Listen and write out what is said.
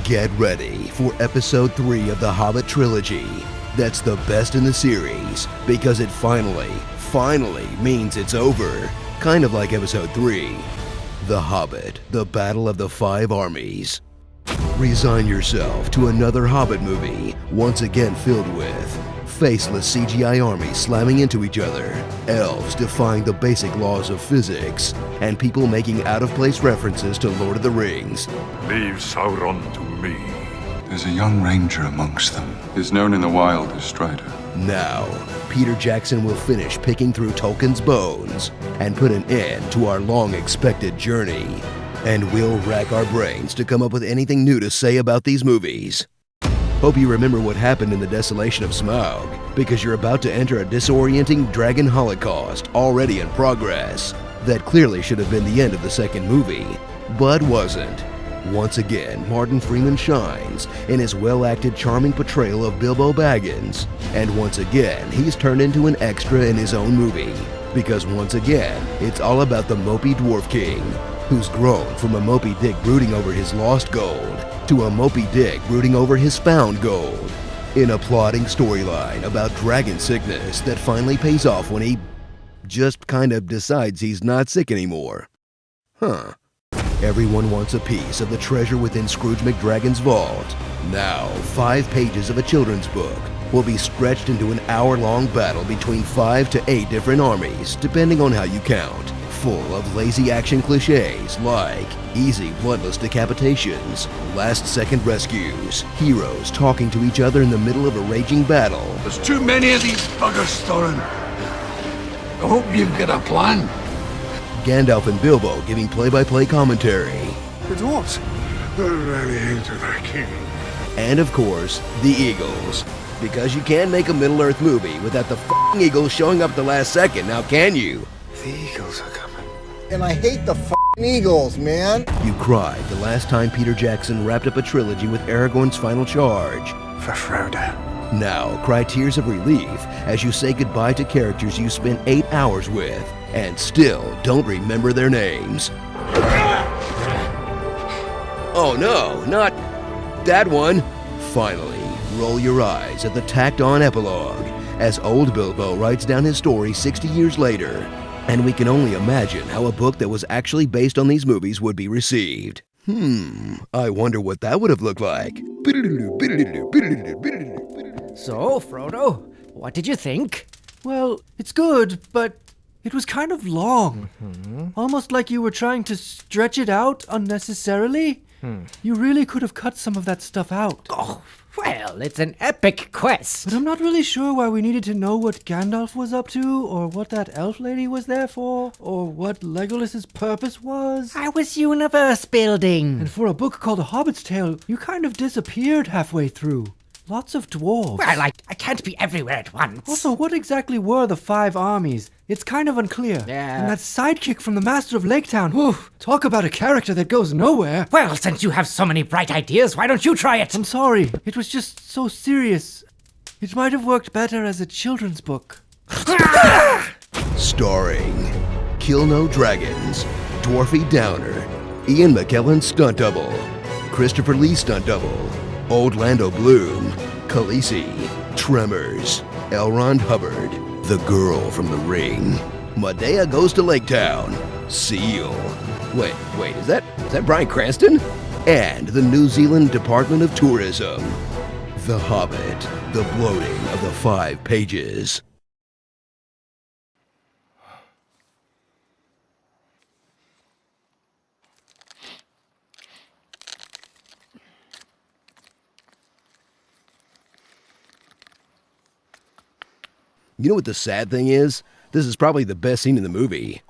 Get ready for episode 3 of the Hobbit trilogy. That's the best in the series because it finally means it's over. Kind of like episode 3. The Hobbit, the Battle of the Five Armies. Resign yourself to another Hobbit movie, once again filled with faceless CGI armies slamming into each other, elves defying the basic laws of physics, and people making out-of-place references to Lord of the Rings. Leave Sauron to me. There's a young ranger amongst them. He's known in the wild as Strider. Now, Peter Jackson will finish picking through Tolkien's bones and put an end to our long-expected journey. And we'll rack our brains to come up with anything new to say about these movies. Hope you remember what happened in the Desolation of Smaug, because you're about to enter a disorienting dragon holocaust already in progress. That clearly should have been the end of the second movie, but wasn't. Once again, Martin Freeman shines in his well-acted, charming portrayal of Bilbo Baggins. And once again, he's turned into an extra in his own movie. Because once again, it's all about the mopey Dwarf King, who's grown from a mopey dick brooding over his lost gold to a mopey dick brooding over his found gold. In a plotting storyline about dragon sickness that finally pays off when he just kind of decides he's not sick anymore. Everyone wants a piece of the treasure within Scrooge McDragon's vault. Now, 5 pages of a children's book will be stretched into an hour-long battle between 5 to 8 different armies, depending on how you count. Full of lazy action cliches like easy, bloodless decapitations, last-second rescues, heroes talking to each other in the middle of a raging battle. There's too many of these buggers, Thorin. I hope you've got a plan. Gandalf and Bilbo giving play-by-play commentary. The dwarves, they're really into their king. And of course, the Eagles. Because you can't make a Middle-earth movie without the f***ing Eagles showing up at the last second, now can you? The Eagles are coming. And I hate the f***ing Eagles, man. You cried the last time Peter Jackson wrapped up a trilogy with Aragorn's final charge. For Frodo. Now, cry tears of relief as you say goodbye to characters you spent 8 hours with and still don't remember their names. Oh no, not that one. Finally, roll your eyes at the tacked-on epilogue as old Bilbo writes down his story 60 years later. And we can only imagine how a book that was actually based on these movies would be received. I wonder what that would have looked like. So, Frodo, what did you think? Well, it's good, but it was kind of long. Almost like you were trying to stretch it out unnecessarily. You really could have cut some of that stuff out. Oh, well, it's an epic quest. But I'm not really sure why we needed to know what Gandalf was up to, or what that elf lady was there for, or what Legolas's purpose was. I was universe building. And for a book called A Hobbit's Tale, you kind of disappeared halfway through. Lots of dwarves. Well, I can't be everywhere at once. Also, what exactly were the 5 armies? It's kind of unclear. Yeah. And that sidekick from the Master of Lake Town. Whew, talk about a character that goes nowhere. Well, since you have so many bright ideas, why don't you try it? I'm sorry. It was just so serious. It might have worked better as a children's book. Starring Kill No Dragons, Dwarfy Downer, Ian McKellen stunt double, Christopher Lee stunt double, Old Lando Bloom, Khaleesi, Tremors, Elrond Hubbard, The Girl from the Ring, Medea Goes to Lake Town, Seal. Wait, is that Bryan Cranston? And the New Zealand Department of Tourism. The Hobbit, the bloating of the 5 pages. You know what the sad thing is? This is probably the best scene in the movie.